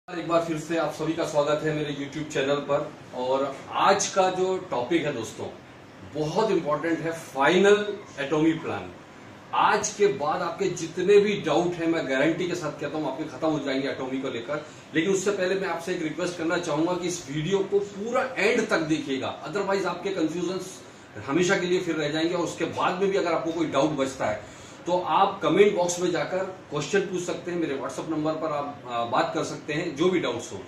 एक बार फिर से आप सभी का स्वागत है मेरे YouTube चैनल पर। और आज का जो टॉपिक है दोस्तों बहुत इंपॉर्टेंट है, फाइनल एटॉमी प्लान। आज के बाद आपके जितने भी डाउट हैं मैं गारंटी के साथ कहता हूं आपके खत्म हो जाएंगे एटॉमी को लेकर। लेकिन उससे पहले मैं आपसे एक रिक्वेस्ट करना चाहूंगा कि इस वीडियो को पूरा एंड तक देखिएगा, अदरवाइज आपके कंफ्यूजन हमेशा के लिए फिर रह जाएंगे। और उसके बाद में भी अगर आपको कोई डाउट बचता है तो आप कमेंट बॉक्स में जाकर क्वेश्चन पूछ सकते हैं, मेरे व्हाट्सएप नंबर पर आप बात कर सकते हैं जो भी डाउट्स हो।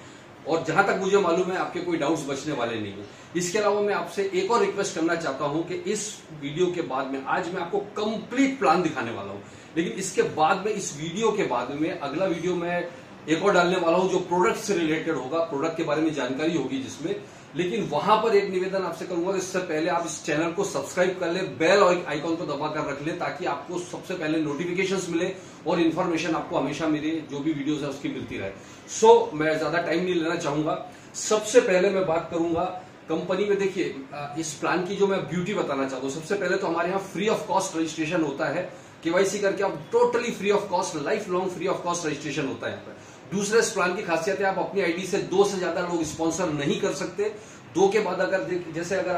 और जहां तक मुझे मालूम है आपके कोई डाउट्स बचने वाले नहीं है। इसके अलावा मैं आपसे एक और रिक्वेस्ट करना चाहता हूं कि इस वीडियो के बाद में आज मैं आपको कंप्लीट प्लान दिखाने वाला हूं, लेकिन इसके बाद में इस वीडियो के बाद में अगला वीडियो मैं एक और डालने वाला हूं जो प्रोडक्ट से रिलेटेड होगा, प्रोडक्ट के बारे में जानकारी होगी जिसमें। लेकिन वहां पर एक निवेदन आपसे करूंगा, इससे पहले आप इस चैनल को सब्सक्राइब कर ले, बेल आइकॉन को दबाकर रख ले ताकि आपको सबसे पहले नोटिफिकेशंस मिले और इन्फॉर्मेशन आपको हमेशा मेरे जो भी वीडियोस है उसकी मिलती रहे। सो मैं ज्यादा टाइम नहीं लेना चाहूंगा। सबसे पहले मैं बात करूंगा कंपनी में। देखिए इस प्लान की जो मैं ब्यूटी बताना चाहता हूं, सबसे पहले तो हमारे यहाँ फ्री ऑफ कॉस्ट रजिस्ट्रेशन होता है। केवाईसी करके आप totally free of cost, life long free of cost registration होता है यहाँ पर। दूसरे इस प्लान की खासियत है आप अपनी आईडी से 2 से ज्यादा लोग स्पॉन्सर नहीं कर सकते। 2 के बाद अगर जैसे अगर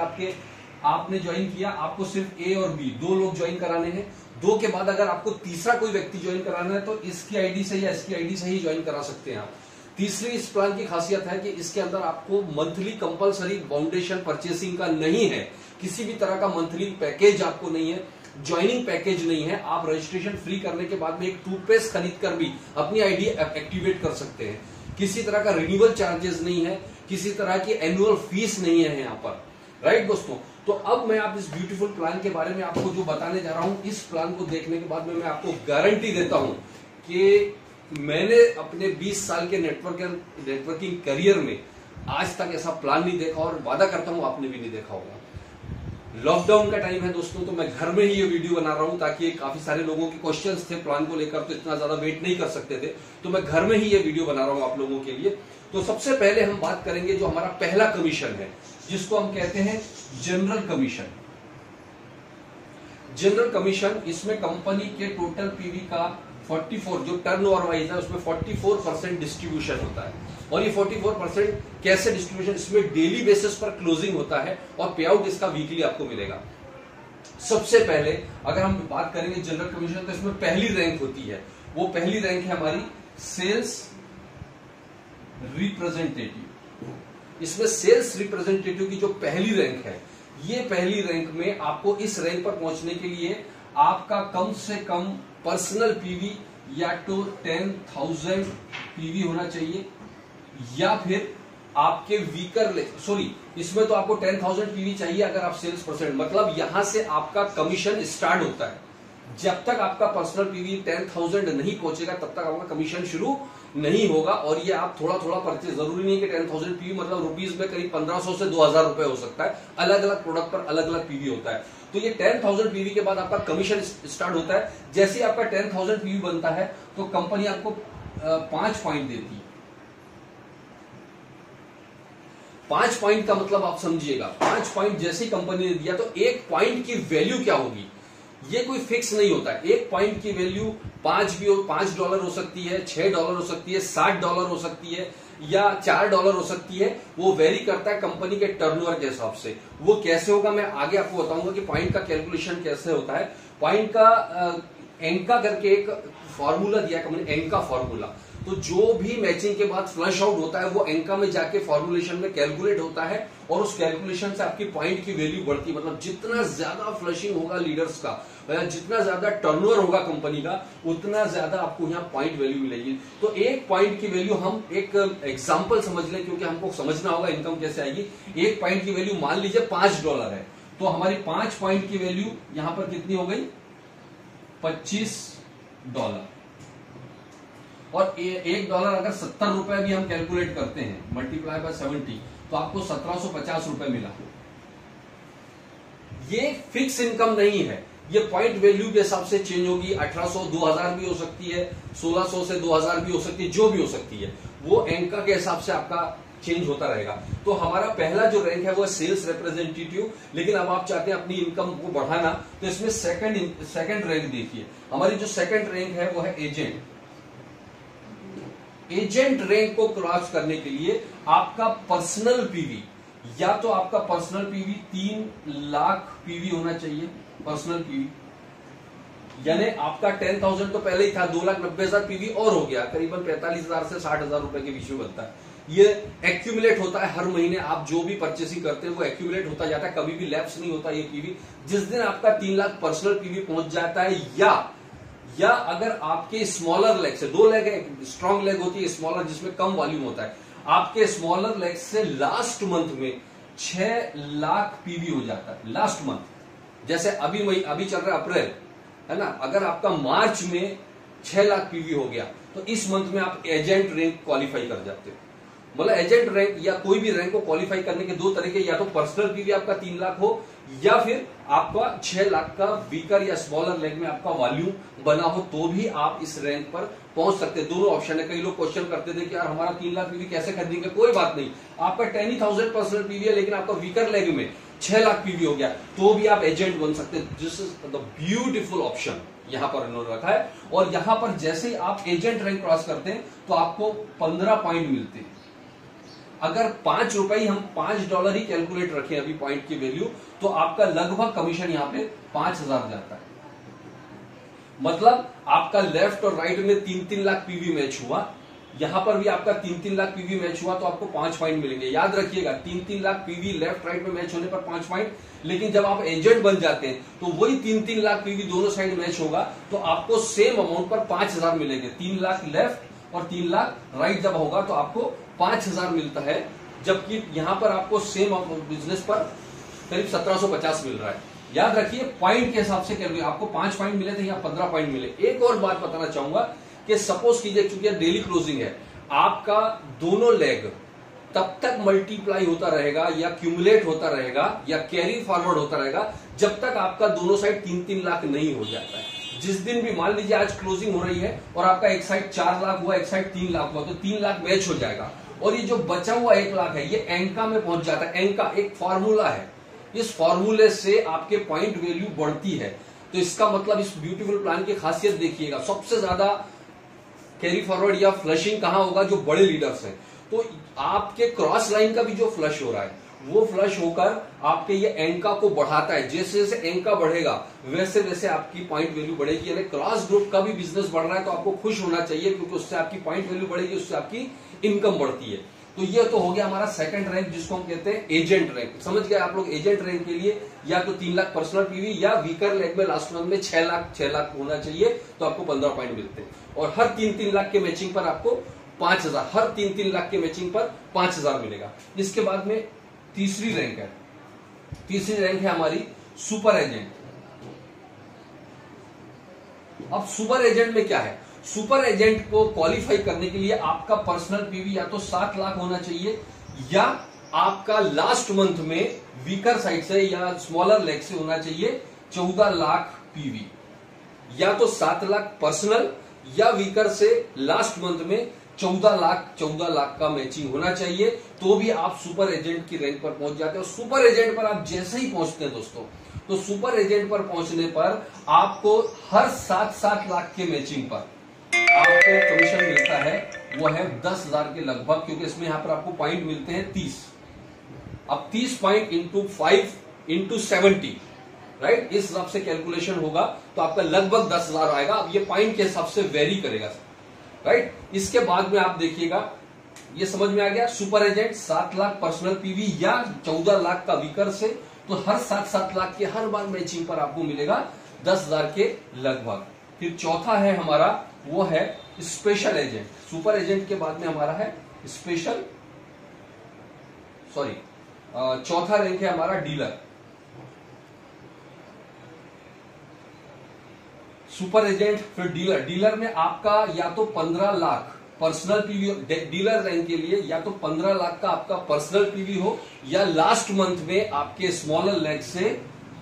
आपने ज्वाइन किया, आपको सिर्फ ए और बी 2 लोग ज्वाइन कराने हैं। 2 के बाद अगर आपको तीसरा कोई व्यक्ति ज्वाइन कराना है तो इसकी आईडी से या इसकी आईडी से ही ज्वाइन करा सकते हैं आप। तीसरी इस प्लान की खासियत है कि इसके अंदर आपको मंथली कंपलसरी फाउंडेशन परचेसिंग का नहीं है, किसी भी तरह का मंथली पैकेज आपको नहीं है, ज्वाइनिंग पैकेज नहीं है। आप रजिस्ट्रेशन फ्री करने के बाद में एक टूथपेस्ट खरीद कर भी अपनी आईडी एक्टिवेट कर सकते हैं। किसी तरह का रिन्यूअल चार्जेस नहीं है, किसी तरह की एनुअल फीस नहीं है यहाँ पर। राइट दोस्तों, तो अब मैं आप इस ब्यूटीफुल प्लान के बारे में आपको जो बताने जा रहा हूं, इस प्लान को देखने के बाद में मैं आपको गारंटी देता हूं कि मैंने अपने 20 साल के नेटवर्किंग करियर में आज तक ऐसा प्लान नहीं देखा और वादा करता हूं आपने भी नहीं देखा होगा। लॉकडाउन का टाइम है दोस्तों, तो मैं घर में ही ये वीडियो बना रहा हूं ताकि काफी सारे लोगों के क्वेश्चंस थे प्लान को लेकर, तो इतना ज्यादा वेट नहीं कर सकते थे, तो मैं घर में ही ये वीडियो बना रहा हूं आप लोगों के लिए। तो सबसे पहले हम बात करेंगे जो हमारा पहला कमीशन है, जिसको हम कहते हैं जनरल कमीशन। जनरल कमीशन, इसमें कंपनी के टोटल पीवी का 44 जो टर्नओवर वाइज है उसमें 44% डिस्ट्रीब्यूशन होता है। और ये 44% कैसे डिस्ट्रीब्यूशन, इसमें डेली बेसिस पर क्लोजिंग होता है और पे आउट इसका वीकली आपको मिलेगा। सबसे पहले अगर हम बात करेंगे जनरल कमीशन, तो इसमें पहली रैंक होती है, वो पहली रैंक है हमारी सेल्स रिप्रेजेंटेटिव। इसमें सेल्स रिप्रेजेंटेटिव की जो पहली रैंक है, ये पहली रैंक में आपको इस रैंक पर पहुंचने के लिए आपका कम से कम पर्सनल पीवी या तो 10,000 पीवी होना चाहिए, या फिर आपके इसमें तो आपको 10,000 पीवी चाहिए अगर आप सेल्स परसेंट, मतलब यहां से आपका कमीशन स्टार्ट होता है। जब तक आपका पर्सनल पीवी 10,000 नहीं पहुंचेगा तब तक आपका कमीशन शुरू नहीं होगा। और ये आप थोड़ा थोड़ा परचेज, जरूरी नहीं कि 10,000 पीवी मतलब रुपीज में करीब 1500 से 2,000 रुपए हो सकता है, अलग अलग प्रोडक्ट पर अलग अलग पीवी होता है। तो ये 10,000 पीवी के बाद आपका कमीशन स्टार्ट होता है। जैसे ही आपका 10,000 पीवी बनता है तो कंपनी आपको 5 पॉइंट देती है। 5 पॉइंट का मतलब आप समझिएगा, 5 पॉइंट जैसे ही कंपनी ने दिया तो 1 पॉइंट की वैल्यू क्या होगी ये कोई फिक्स नहीं होता है। 1 पॉइंट की वैल्यू $5 हो सकती है, $6 हो सकती है, $60 हो सकती है, या $4 हो सकती है। वो वेरी करता है कंपनी के टर्नओवर के हिसाब से। वो कैसे होगा मैं आगे आपको बताऊंगा कि पॉइंट का कैलकुलेशन कैसे होता है। पॉइंट का एंका करके एक फॉर्मूला दिया कंपनी, एंका फॉर्मूला। तो जो भी मैचिंग के बाद फ्लश आउट होता है वो एंका में जाके फॉर्मुलेशन में कैलकुलेट होता है और उस कैलकुलेशन से आपकी पॉइंट की वैल्यू बढ़ती है। मतलब जितना ज्यादा फ्लशिंग होगा लीडर्स का, जितना ज्यादा टर्नओवर होगा कंपनी का, उतना ज्यादा आपको यहाँ पॉइंट वैल्यू मिलेगी। तो 1 पॉइंट की वैल्यू हम एक एग्जांपल समझ लें, क्योंकि हमको समझना होगा इनकम कैसे आएगी। 1 पॉइंट की वैल्यू मान लीजिए $5 है, तो हमारी 5 पॉइंट की वैल्यू यहां पर कितनी हो गई, $25। और $1 अगर 70 रुपए भी हम कैलकुलेट करते हैं, मल्टीप्लाई बाय 70, तो आपको 1750 रुपए मिला। ये फिक्स इनकम नहीं है, ये पॉइंट वैल्यू के हिसाब से चेंज होगी। 1800 2000 भी हो सकती है, 1600 से 2000 भी हो सकती है, जो भी हो सकती है वो एंका के हिसाब से आपका चेंज होता रहेगा। तो हमारा पहला जो रैंक है वो सेल्स रिप्रेजेंटेटिव। लेकिन अब आप चाहते हैं अपनी इनकम को बढ़ाना, तो इसमें सेकंड रैंक देखिए। हमारी जो सेकंड रैंक है वो है एजेंट। एजेंट रैंक को क्रॉस करने के लिए आपका पर्सनल पीवी, या तो आपका पर्सनल पीवी 3 लाख पीवी होना चाहिए, पर्सनल पीवी, यानी आपका 10,000 तो पहले ही था, 2,90,000 पीवी और हो गया, करीबन 45,000 से 60,000 रुपए के बीच में बनता है। ये एक्यूमुलेट होता है हर महीने, आप जो भी परचेसिंग करते हैं वो एक्यूमुलेट होता जाता है, कभी भी लैप्स नहीं होता ये पीवी। जिस दिन आपका 3 लाख पर्सनल पीवी पहुंच जाता है, या अगर आपके स्मॉलर लेग से, 2 लेग है, स्ट्रॉन्ग लेग होती है, स्मॉलर जिसमें कम वॉल्यूम होता है, आपके स्मॉलर लेग से लास्ट मंथ में 6 लाख पीवी हो जाता है, लास्ट मंथ। जैसे अभी चल रहा है अप्रैल, है ना, अगर आपका मार्च में 6 लाख पीवी हो गया तो इस मंथ में आप एजेंट रैंक क्वालिफाई कर जाते हो। मतलब एजेंट रैंक या कोई भी रैंक को क्वालिफाई करने के 2 तरीके, या तो पर्सनल पीवी आपका 3 लाख हो, या फिर आपका 6 लाख का वीकर या स्मॉलर लेग में आपका वॉल्यूम बना हो, तो भी आप इस रैंक पर पहुंच सकते हैं। दोनों ऑप्शन है। कई लोग क्वेश्चन करते थे कि यार हमारा 3 लाख पीवी कैसे खरीदेंगे, कोई बात नहीं, आपका 10,000 पर्सनल पीवी है लेकिन आपका वीकर लेग में 6 लाख पीवी हो गया, तो भी आप एजेंट बन सकते हैं। This is the beautiful option यहां पर इन्होंने रखा है। और यहां पर जैसे ही आप एजेंट रैंक क्रॉस करते हैं तो आपको 15 पॉइंट मिलते हैं। अगर ₹5 हम $5 ही कैलकुलेट रखें अभी पॉइंट की वैल्यू, तो आपका लगभग कमीशन यहां पे 5,000 जाता है। मतलब आपका लेफ्ट और राइट में 3-3 लाख पीवी मैच हुआ, यहां पर भी आपका 3-3 लाख पीवी मैच हुआ तो आपको 5 पॉइंट मिलेंगे। याद रखिएगा 3-3 लाख पीवी लेफ्ट राइट में मैच होने पर 5 पॉइंट, लेकिन जब आप एजेंट बन जाते हैं तो वही 3-3 लाख पीवी दोनों साइड मैच होगा तो आपको सेम अमाउंट पर 5,000 मिलेंगे। 3 लाख लेफ्ट और 3 लाख राइट जब होगा तो आपको 5,000 मिलता है, जबकि यहां पर आपको सेम बिजनेस पर करीब 1750 मिल रहा है। याद रखिए पॉइंट के हिसाब से कैलकुलेट, आपको 5 पॉइंट मिले थे या 15 पॉइंट मिले। एक और बात बताना चाहूंगा कि सपोज कीजिए, क्योंकि डेली क्लोजिंग है, आपका दोनों लेग तब तक मल्टीप्लाई होता रहेगा या क्यूमुलेट होता रहेगा या कैरी फॉरवर्ड होता रहेगा जब तक आपका दोनों साइड 3-3 लाख नहीं हो जाता है। जिस दिन भी मान लीजिए आज क्लोजिंग हो रही है और आपका एक साइड 4 लाख हुआ, एक साइड 3 लाख हुआ, तो 3 लाख मैच हो जाएगा और ये जो बचा हुआ 1 लाख है ये एंका में पहुंच जाता है। एंका एक फॉर्मूला है, इस फॉर्मूले से आपके पॉइंट वैल्यू बढ़ती है। तो इसका मतलब इस ब्यूटीफुल प्लान की खासियत देखिएगा, सबसे ज्यादा कैरी फॉरवर्ड या फ्लशिंग कहां होगा, जो बड़े लीडर्स हैं। तो आपके क्रॉस लाइन का भी जो फ्लश हो रहा है वो फ्लश होकर आपके ये एंका को बढ़ाता है। जैसे जैसे एंका बढ़ेगा वैसे वैसे आपकी पॉइंट वैल्यू बढ़ेगी। यानी क्रॉस ग्रुप का भी बिजनेस बढ़ रहा है तो आपको खुश होना चाहिए, क्योंकि उससे आपकी पॉइंट वैल्यू बढ़ेगी, उससे आपकी इनकम बढ़ती है। तो ये तो हो गया हमारा सेकंड रैंक, जिसको हम कहते हैं एजेंट रैंक। समझ गए आप लोग, एजेंट रैंक के लिए या तो 3 लाख पर्सनल पीवी या वीकर लेग में लास्ट मंथ में 6 लाख होना चाहिए तो आपको 15 पॉइंट मिलते हैं। और हर 3-3 लाख के मैचिंग पर आपको 5,000, हर 3-3 लाख के मैचिंग पर 5,000 मिलेगा। इसके बाद में तीसरी रैंक है, तीसरी रैंक है हमारी सुपर एजेंट। अब सुपर एजेंट में क्या है, सुपर एजेंट को क्वालिफाई करने के लिए आपका पर्सनल पीवी या तो 7 लाख होना चाहिए, या आपका लास्ट मंथ में वीकर साइड से या स्मॉलर लेग से होना चाहिए 14 लाख पीवी। या तो 7 लाख पर्सनल या वीकर से लास्ट मंथ में 14 लाख का मैचिंग होना चाहिए, तो भी आप सुपर एजेंट की रैंक पर पहुंच जाते हो। सुपर एजेंट पर आप जैसे ही पहुंचते हैं दोस्तों, तो सुपर एजेंट पर पहुंचने पर आपको हर 7 लाख के मैचिंग पर आपको कमीशन मिलता है, वो है 10,000 के लगभग, क्योंकि इसमें यहां पर आपको पॉइंट मिलते हैं 30। अब 30 पॉइंट इंटू 5 इंटू 70, राइट, इस हिसाब से कैलकुलेशन होगा तो आपका लगभग 10,000 आएगा। अब ये पॉइंट के हिसाब से वेरी करेगा, राइट। इसके बाद में आप देखिएगा, ये समझ में आ गया, super agent 7 lakh personal PV या 14 लाख का वीकर से, तो हर 7 लाख के हर बार मैचिंग पर आपको मिलेगा 10,000 के लगभग। फिर चौथा है हमारा, वो है स्पेशल एजेंट। सुपर एजेंट के बाद में हमारा है स्पेशल, सॉरी, चौथा रैंक है हमारा डीलर। सुपर एजेंट, फिर डीलर। डीलर में आपका या तो 15 lakh personal PV dealer rank के लिए, या तो 15 लाख का आपका पर्सनल पीवी हो, या लास्ट मंथ में आपके स्मॉलर लेग से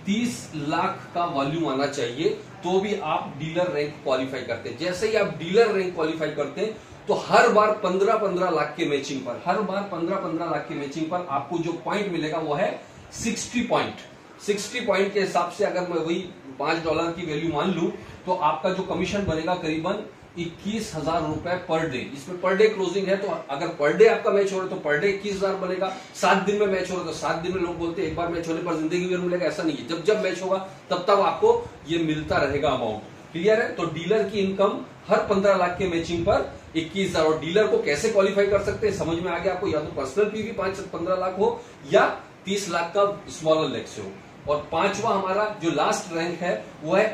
30 लाख का वॉल्यूम आना चाहिए, तो भी आप डीलर रैंक क्वालिफाई करते हैं। जैसे ही आप डीलर रैंक क्वालिफाई करते हैं तो हर बार 15-15 लाख के मैचिंग पर, हर बार 15-15 लाख के मैचिंग पर आपको जो पॉइंट मिलेगा वो है 60 पॉइंट। 60 पॉइंट के हिसाब से अगर मैं वही $5 की वैल्यू मान लूं तो आपका जो कमीशन बनेगा करीबन 21,000 रुपए पर डे। इसमें पर डे क्लोजिंग है, तो अगर पर डे आपका मैच हो रहा है तो पर डे 21,000 बनेगा। 7 दिन में मैच हो रहा है तो 7 दिन में, लोग बोलते हैं एक बार मैच होने पर जिंदगी भर मिलेगा, ऐसा नहीं है। जब जब मैच होगा तब तब आपको ये मिलता रहेगा अमाउंट। क्लियर है? तो डीलर की इनकम हर 15 लाख के मैचिंग पर 21,000। और डीलर को कैसे क्वालिफाई कर सकते हैं समझ में आ गया आपको। या तो पर्सनल पीवी 15 लाख हो या 30 लाख का स्मॉलर लेग से हो। और पांचवा हमारा जो लास्ट रैंक है वो है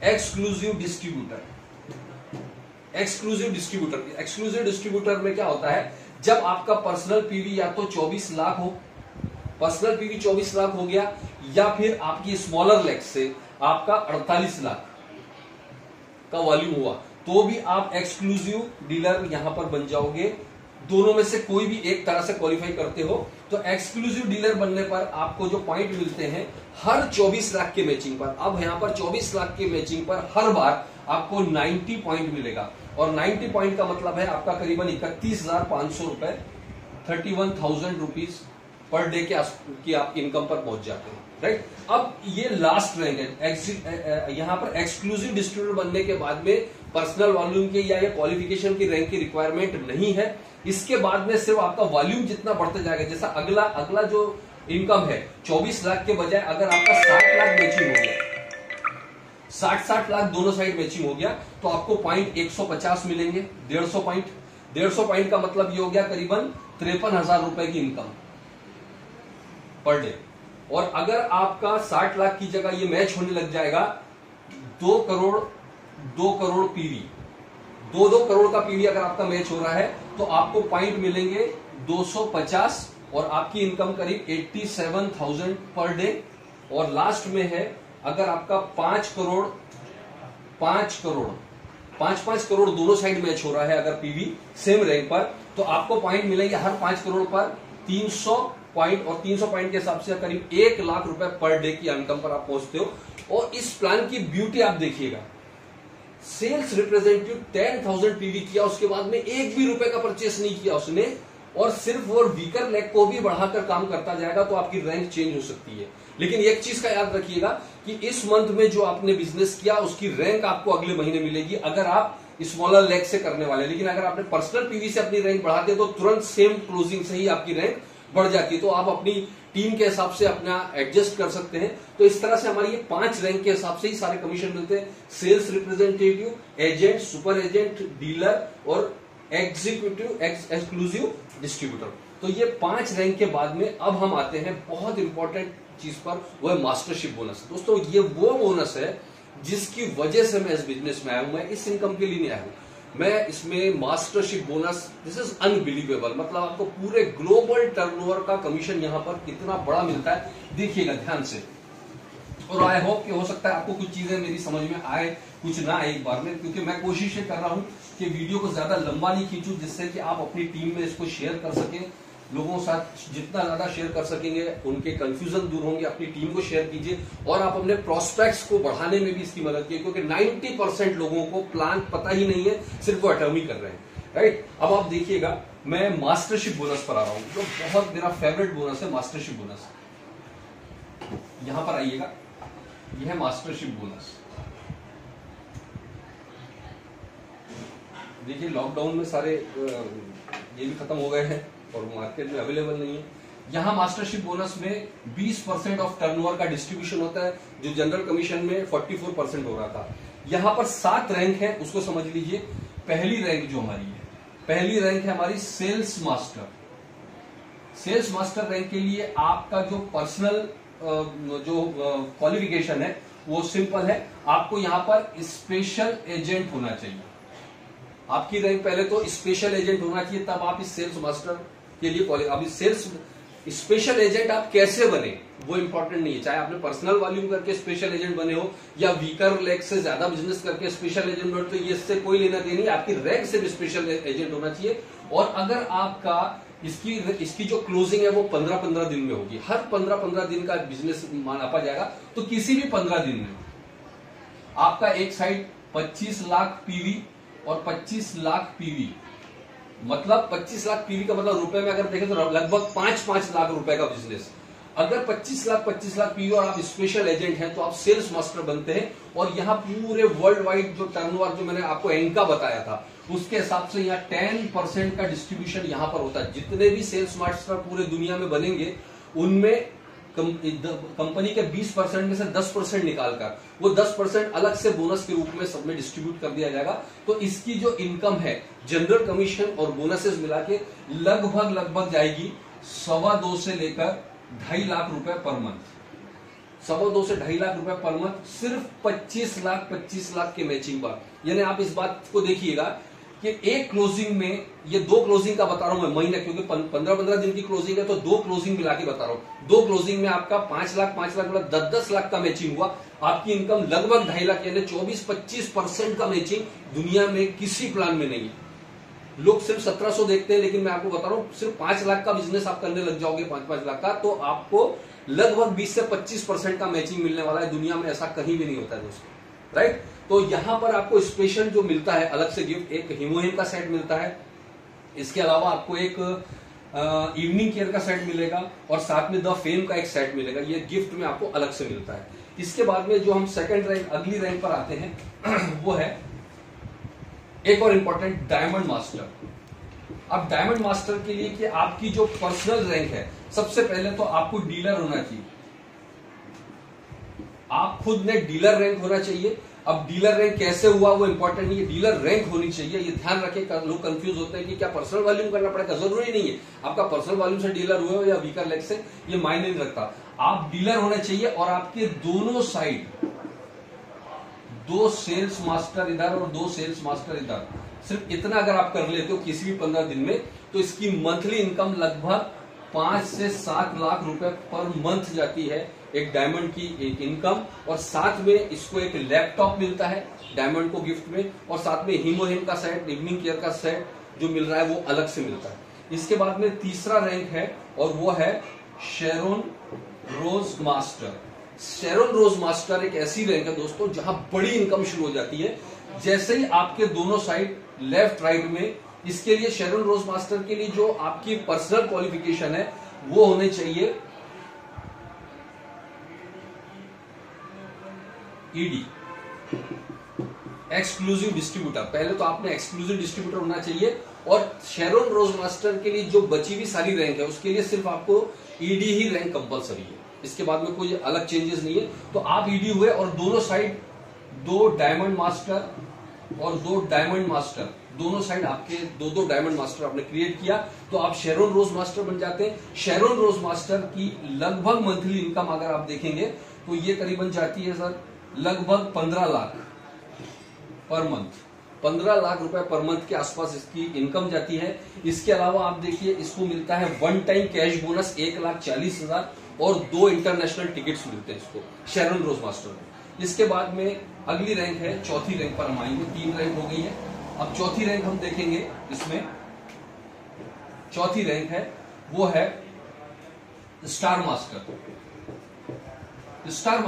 एक्सक्लूसिव डिस्ट्रीब्यूटर। एक्सक्लूसिव डिस्ट्रीब्यूटर में क्या होता है, जब आपका पर्सनल पीवी या तो 24 लाख हो, पर्सनल पीवी 24 लाख हो गया, या फिर आपकी स्मॉलर लेग से आपका 48 लाख का वॉल्यूम हुआ, तो भी आप एक्सक्लूसिव डीलर यहां पर बन जाओगे। दोनों में से कोई भी एक तरह से क्वालिफाई करते हो तो एक्सक्लूसिव डीलर बनने पर आपको जो पॉइंट मिलते हैं हर 24 लाख के मैचिंग पर, अब यहां पर 24 लाख के मैचिंग पर हर बार आपको 90 पॉइंट मिलेगा। और 90 पॉइंट का मतलब है आपका करीबन 31,500 रुपए, 31,000 रुपीज पर डे की आप इनकम पर पहुंच जाते हैं। राइट? अब ये लास्ट रैंक है। यहां पर एक्सक्लूसिव डिस्ट्रीब्यूटर बनने के बाद में पर्सनल वॉल्यूम के या क्वालिफिकेशन की रैंक की रिक्वायरमेंट नहीं है। इसके बाद में सिर्फ आपका वॉल्यूम जितना बढ़ते जाएगा, जैसा अगला जो इनकम है 24 लाख के बजाय अगर आपका 60 लाख मैचिंग हो गया, 60 लाख दोनों साइड मैचिंग हो गया, तो आपको पॉइंट 150 मिलेंगे। 150 पॉइंट का मतलब ये हो गया करीबन 53,000 रुपए की इनकम पर डे। और अगर आपका 60 लाख की जगह ये मैच होने लग जाएगा 2 करोड़ पीवी, 2 करोड़ का पीवी अगर आपका मैच हो रहा है तो आपको पॉइंट मिलेंगे 250 और आपकी इनकम करीब 87,000 पर डे। और लास्ट में है अगर आपका 5 करोड़ दोनों साइड मैच हो रहा है अगर पीवी सेम रैंक पर, तो आपको पॉइंट मिलेंगे हर 5 करोड़ पर 300 पॉइंट। और 300 पॉइंट के हिसाब से करीब 1 लाख रुपए पर डे की इनकम पर आप पहुंचते हो। और इस प्लान की ब्यूटी आप देखिएगा, सेल्स रिप्रेजेंटेटिव 10,000 पीवी किया, उसके बाद में एक भी रुपए का परचेस नहीं किया उसने, और सिर्फ वो वीकर लेग को भी बढ़ाकर काम करता जाएगा, तो आपकी रैंक चेंज हो सकती है। लेकिन एक चीज का याद रखिएगा कि इस मंथ में जो आपने बिजनेस किया उसकी रैंक आपको अगले महीने मिलेगी अगर आप स्मॉलर लेग से करने वाले। लेकिन अगर आपने पर्सनल पीवी से अपनी रैंक बढ़ाते तो तुरंत सेम क्लोजिंग से ही आपकी रैंक बढ़ जाती है। तो आप अपनी टीम के हिसाब से अपना एडजस्ट कर सकते हैं। तो इस तरह से हमारी ये 5 रैंक के हिसाब से ही सारे कमीशन मिलते हैं। Sales representative, agent, super agent, dealer और एग्जीक्यूटिव एक्सक्लूसिव डिस्ट्रीब्यूटर। तो ये 5 रैंक के बाद में अब हम आते हैं बहुत इंपॉर्टेंट चीज पर, वो है मास्टरशिप बोनस। दोस्तों ये वो बोनस है जिसकी वजह से मैं इस बिजनेस में आया हूं। मैं इस इनकम के लिए नहीं आया हूं, मैं इसमें mastership bonus, this is unbelievable. मतलब आपको पूरे ग्लोबल टर्नओवर का कमीशन यहां पर कितना बड़ा मिलता है, देखिएगा ध्यान से। और आई होप कि हो सकता है आपको कुछ चीजें मेरी समझ में आए, कुछ ना आए एक बार में, क्योंकि मैं कोशिश ये कर रहा हूं कि वीडियो को ज्यादा लंबा नहीं खींचूं, जिससे कि आप अपनी टीम में इसको शेयर कर सकें। लोगों के साथ जितना ज्यादा शेयर कर सकेंगे उनके कंफ्यूजन दूर होंगे। अपनी टीम को शेयर कीजिए और आप अपने प्रोस्पेक्ट्स को बढ़ाने में भी इसकी मदद कीजिए, क्योंकि 90% लोगों को प्लान पता ही नहीं है, सिर्फ वो एटॉमी कर रहे हैं। राइट? अब आप देखिएगा, मैं मास्टरशिप बोनस पर आ रहा हूं, जो बहुत मेरा फेवरेट बोनस है, मास्टरशिप बोनस। यहां पर आइएगा, यह है मास्टरशिप बोनस। देखिए लॉकडाउन में सारे ये भी खत्म हो गए हैं और मार्केट में अवेलेबल नहीं है। यहां मास्टरशिप बोनस में 20% ऑफ टर्नओवर का डिस्ट्रीब्यूशन होता है, जो जनरल कमीशन में 44% हो रहा था। यहां पर 7 रैंक है, उसको समझ लीजिए। पहली रैंक जो हमारी है, पहली रैंक है हमारी sales master. Sales master rank के लिए आपका जो पर्सनल जो क्वालिफिकेशन है वो सिंपल है, आपको यहां पर स्पेशल एजेंट होना चाहिए। आपकी रैंक पहले तो स्पेशल एजेंट होना चाहिए, तब आप इस सेल्स मास्टर के लिए अब इस सेल्स स्पेशल एजेंट आप कैसे बने वो इंपॉर्टेंट नहीं है। चाहे आपने पर्सनल वॉल्यूम करके स्पेशल एजेंट बने हो या वीकर लेग से ज्यादा बिजनेस करके स्पेशल एजेंट बने, तो ये इससे कोई लेना देना नहीं। आपकी रैंक से भी स्पेशल एजेंट होना चाहिए। और अगर आपका इसकी जो क्लोजिंग है वो 15-15 दिन में होगी, हर 15-15 दिन का बिजनेस नापा जाएगा, तो किसी भी 15 दिन में आपका एक साइड 25 लाख पीवी और 25 लाख पीवी, मतलब 25 लाख पीवी का मतलब रुपए में अगर देखें तो लगभग 5-5 लाख रुपए का बिजनेस। अगर 25 लाख पीओ और आप स्पेशल एजेंट हैं तो आप सेल्स मास्टर बनते हैं। और यहाँ पूरे वर्ल्ड वाइड जो टर्नओवर जो मैंने आपको एंका बताया था उसके हिसाब से यहाँ 10% का डिस्ट्रीब्यूशन यहाँ पर होता है। जितने भी सेल्स मास्टर पूरे दुनिया में बनेंगे उनमें कंपनी के 20% में से 10% निकालकर वो 10% अलग से बोनस के रूप में सब में डिस्ट्रीब्यूट कर दिया जाएगा। तो इसकी जो इनकम है जनरल कमीशन और बोनसेस मिला के लगभग जाएगी 2.25 से लेकर 2.5 लाख रुपए पर मंथ। 2.25 से 2.5 लाख रुपए पर मंथ सिर्फ 25 लाख के मैचिंग पर। यानी आप इस बात को देखिएगा कि एक क्लोजिंग में, ये 2 क्लोजिंग का बता रहा हूं मैं महीने, क्योंकि 15 दिन की क्लोजिंग है तो 2 क्लोजिंग मिला के बता रहा हूं। 2 क्लोजिंग में आपका 5 लाख मतलब 10 लाख का मैचिंग हुआ। आपकी इनकम लगभग 2.5 लाख यानी 24-25% का मैचिंग दुनिया में किसी प्लान में नहीं है। लोग सिर्फ 1700 देखते हैं, लेकिन मैं आपको बता रहा हूं सिर्फ 5 लाख का बिजनेस आप करने लग जाओगे, 5-5 लाख का, तो आपको लगभग 20 से 25% का मैचिंग मिलने वाला है। दुनिया में ऐसा कहीं भी नहीं होता है दोस्तों, राइट। तो यहां पर आपको स्पेशल जो मिलता है अलग से गिफ्ट, एक हिमोहिम का सेट मिलता है, इसके अलावा आपको एक इवनिंग केयर का सेट मिलेगा और साथ में द फेम का एक सेट मिलेगा। ये गिफ्ट में आपको अलग से मिलता है। इसके बाद में जो हम सेकंड रैंक, अगली रैंक पर आते हैं वो है एक और इंपॉर्टेंट डायमंड मास्टर। अब डायमंड मास्टर के लिए कि आपकी जो पर्सनल रैंक है, सबसे पहले तो आपको डीलर होना चाहिए। आप खुद ने डीलर रैंक होना चाहिए। अब डीलर रैंक कैसे हुआ वो इंपॉर्टेंट नहीं है, डीलर रैंक होनी चाहिए। ये ध्यान रखें, लोग कंफ्यूज होते हैं कि क्या पर्सनल वॉल्यूम करना पड़ेगा। जरूरी नहीं है आपका पर्सनल वॉल्यूम से डीलर हुए हो या वीकर लेग से, ये मायने नहीं रखता। आप डीलर होने चाहिए और आपके दोनों साइड 2 सेल्स मास्टर इधर और 2 सेल्स मास्टर इधर। सिर्फ इतना अगर आप कर लेते हो किसी भी 15 दिन में, तो इसकी मंथली इनकम लगभग 5 से 7 लाख रुपए पर मंथ जाती है, एक डायमंड की एक इनकम। और साथ में इसको एक लैपटॉप मिलता है डायमंड को गिफ्ट में, और साथ में हिमोहिम का सेट, इवनिंग केयर का सेट जो मिल रहा है वो अलग से मिलता है। इसके बाद में तीसरा रैंक है और वो है शेरोन रोज मास्टर। शेरोन रोज मास्टर एक ऐसी रैंक है दोस्तों जहां बड़ी इनकम शुरू हो जाती है जैसे ही आपके दोनों साइड लेफ्ट राइट में। इसके लिए शेरोन रोज मास्टर के लिए जो आपकी पर्सनल क्वालिफिकेशन है वो होने चाहिए ईडी, एक्सक्लूसिव डिस्ट्रीब्यूटर। पहले तो आपने एक्सक्लूसिव डिस्ट्रीब्यूटर होना चाहिए। और शेरोन रोज मास्टर के लिए जो बची हुई सारी रैंक है उसके लिए सिर्फ आपको ईडी ही रैंक कंपलसरी है, इसके बाद में कोई अलग चेंजेस नहीं है। तो आप ईडी हुए और दोनों साइड 2 डायमंड मास्टर और 2 डायमंड मास्टर, दोनों साइड आपके 2 डायमंड मास्टर आपने क्रिएट किया तो आप शेरोन रोज मास्टर बन जाते हैं। शेरोन रोज मास्टर की लगभग मंथली इनकम अगर आप देखेंगे तो ये करीबन जाती है सर लगभग 15 लाख पर मंथ। 15 लाख रुपए पर मंथ के आसपास इसकी इनकम जाती है। इसके अलावा आप देखिए इसको मिलता है 1 टाइम कैश बोनस 1,40,000 और 2 इंटरनेशनल टिकट्स मिलते हैं इसको शेरोन रोज मास्टर में। इसके बाद में अगली रैंक है, चौथी रैंक पर हम आएंगे। 3 रैंक हो गई है, अब चौथी रैंक हम देखेंगे। इसमें चौथी रैंक है वो है स्टार मास्टर। स्टार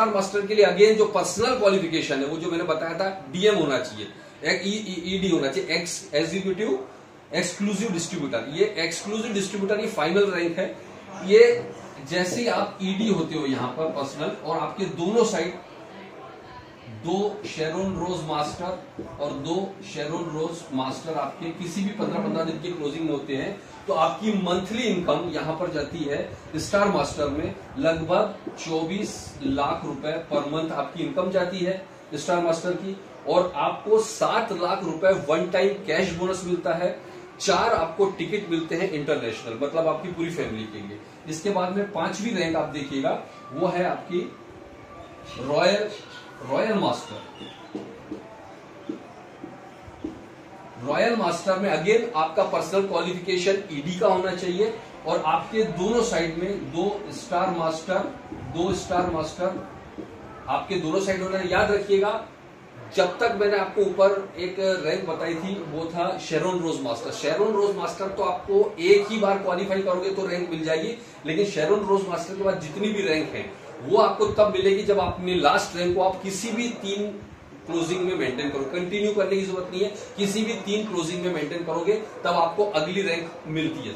मास्टर के लिए अगेन जो पर्सनल क्वालिफिकेशन है वो जो मैंने बताया था, डीएम होना चाहिए, ईडी होना चाहिए, एग्जीक्यूटिव एक्सक्लूसिव डिस्ट्रीब्यूटर। ये एक्सक्लूसिव डिस्ट्रीब्यूटर ये फाइनल रैंक है। ये जैसे ही आप ईडी होते हो यहाँ पर पर्सनल, और आपके दोनों साइड 2 शेरोन रोज मास्टर और 2 शेरोन रोज मास्टर आपके किसी भी 15 दिन की क्लोजिंग में होते हैं, तो आपकी मंथली इनकम यहां पर जाती है स्टार मास्टर में लगभग 24 लाख रुपए पर मंथ आपकी इनकम जाती है स्टार मास्टर की। और आपको 7 लाख रुपए 1 टाइम कैश बोनस मिलता है। 4 आपको टिकट मिलते हैं इंटरनेशनल, मतलब आपकी पूरी फैमिली के लिए। इसके बाद में 5वीं रैंक आप देखिएगा वो है आपकी रॉयल मास्टर। रॉयल मास्टर में अगेन आपका पर्सनल क्वालिफिकेशन ईडी का होना चाहिए और आपके दोनों साइड में 2 स्टार मास्टर आपके दोनों साइड होना है। याद रखिएगा, जब तक मैंने आपको ऊपर एक रैंक बताई थी वो था शेरोन रोज मास्टर। शेरोन रोज मास्टर तो आपको एक ही बार क्वालिफाई करोगे तो रैंक मिल जाएगी, लेकिन शेरोन रोज मास्टर के बाद जितनी भी रैंक है वो आपको तब मिलेगी जब आप अपनी लास्ट रैंक को आप किसी भी 3 क्लोजिंग में मेंटेन करो। कंटिन्यू करने की जरूरत नहीं है, किसी भी 3 क्लोजिंग में मेंटेन करोगे तब आपको अगली रैंक मिलती है।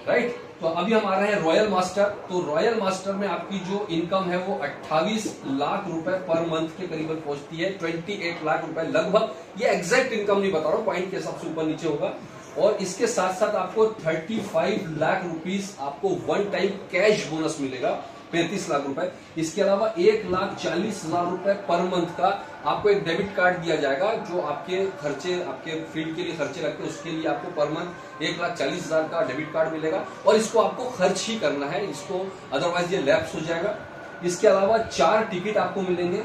राइट। तो अभी हम आ रहे हैं रॉयल मास्टर। तो रॉयल मास्टर में आपकी जो इनकम है वो 28 लाख रुपए पर मंथ के करीबन पहुंचती है, 28 लाख रुपए लगभग। ये एग्जैक्ट इनकम नहीं बता रहा हूं, पॉइंट के हिसाब से ऊपर नीचे होगा। और इसके साथ साथ आपको 35 लाख रुपीस आपको वन टाइम कैश बोनस मिलेगा, 35 लाख रुपए। इसके अलावा 1,40,000 रुपए पर मंथ का आपको एक डेबिट कार्ड दिया जाएगा, जो आपके खर्चे, आपके फील्ड के लिए खर्चे लगते हैं, उसके लिए आपको पर मंथ 1,40,000 का डेबिट कार्ड मिलेगा। और इसको आपको खर्च ही करना है, इसको अदरवाइज ये लैप्स हो जाएगा। इसके अलावा 4 टिकट आपको मिलेंगे,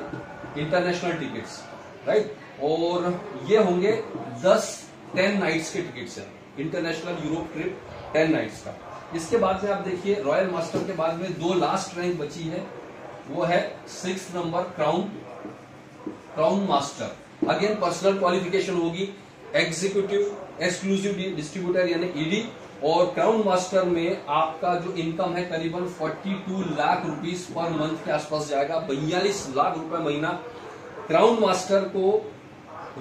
इंटरनेशनल टिकट्स, राइट। और ये होंगे 10 नाइट्स के टिकट्स हैं, इंटरनेशनल यूरोप ट्रिप 10 नाइट्स का। इसके बाद में आप देखिए रॉयल मास्टर के बाद में 2 लास्ट रैंक बची है, वो है 6 number crown master. Again personal qualification होगी, एग्जीक्यूटिव एक्सक्लूसिव डिस्ट्रीब्यूटर यानी ईडी। और क्राउन मास्टर में आपका जो इनकम है करीबन 42 लाख रुपीस पर मंथ के आसपास जाएगा, 42 लाख रुपए महीना। क्राउन मास्टर को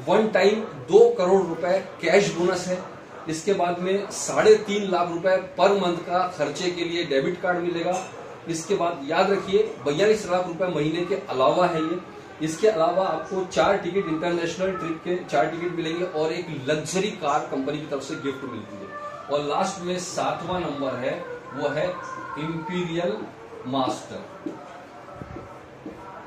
वन टाइम 2 करोड़ रुपए कैश बोनस है। इसके बाद में 3.5 लाख रुपए पर मंथ का खर्चे के लिए डेबिट कार्ड मिलेगा। इसके बाद याद रखिए 42 लाख रुपए महीने के अलावा है ये। इसके अलावा आपको 4 टिकट इंटरनेशनल ट्रिप के 4 टिकट मिलेंगे और एक लग्जरी कार कंपनी की तरफ से गिफ्ट मिलती है। और लास्ट में 7वां नंबर है, वो है इंपीरियल मास्टर।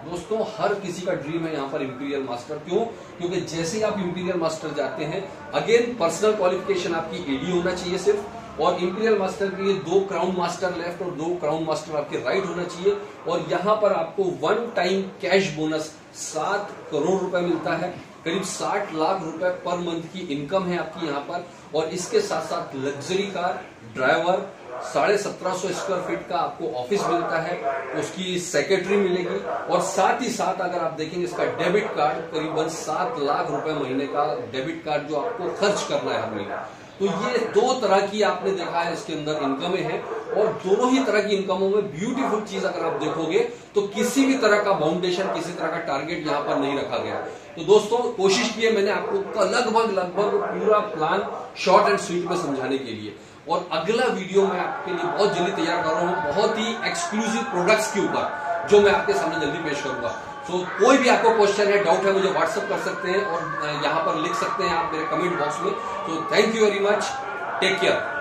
दोस्तों हर किसी का ड्रीम है यहाँ पर इंपीरियल मास्टर। क्यों? क्योंकि जैसे ही आप इंपीरियल मास्टर जाते हैं, अगेन पर्सनल क्वालिफिकेशन आपकी एडी होना चाहिए सिर्फ। और इंपीरियल मास्टर के लिए 2 क्राउन मास्टर लेफ्ट और 2 क्राउन मास्टर आपके राइट होना चाहिए। और यहाँ पर आपको one time cash bonus 7 crore रुपए मिलता है, करीब 60 लाख रुपए पर मंथ की इनकम है आपकी यहाँ पर। और इसके साथ साथ luxury car, driver, 1750 square feet का आपको ऑफिस मिलता है, उसकी सेक्रेटरी मिलेगी। और साथ ही साथ अगर आप देखेंगे इसका डेबिट कार्ड, करीबन 7 लाख रुपए महीने का डेबिट कार्ड जो आपको खर्च करना है हर महीने। तो ये 2 तरह की आपने देखा है इसके अंदर इनकमें हैं। और दोनों ही तरह की इनकमों में ब्यूटीफुल चीज अगर आप देखोगे तो किसी भी तरह का बाउंडेशन, किसी तरह का टारगेट यहाँ पर नहीं रखा गया। तो दोस्तों कोशिश की है मैंने आपको लगभग पूरा प्लान शॉर्ट एंड स्वीट में समझाने के लिए। और अगला वीडियो मैं आपके लिए बहुत जल्दी तैयार कर रहा हूँ, बहुत ही एक्सक्लूसिव प्रोडक्ट्स के ऊपर, जो मैं आपके सामने जल्दी पेश करूंगा। सो कोई भी आपको क्वेश्चन है, डाउट है, मुझे व्हाट्सएप कर सकते हैं और यहाँ पर लिख सकते हैं आप मेरे कमेंट बॉक्स में। तो thank you very much, take care.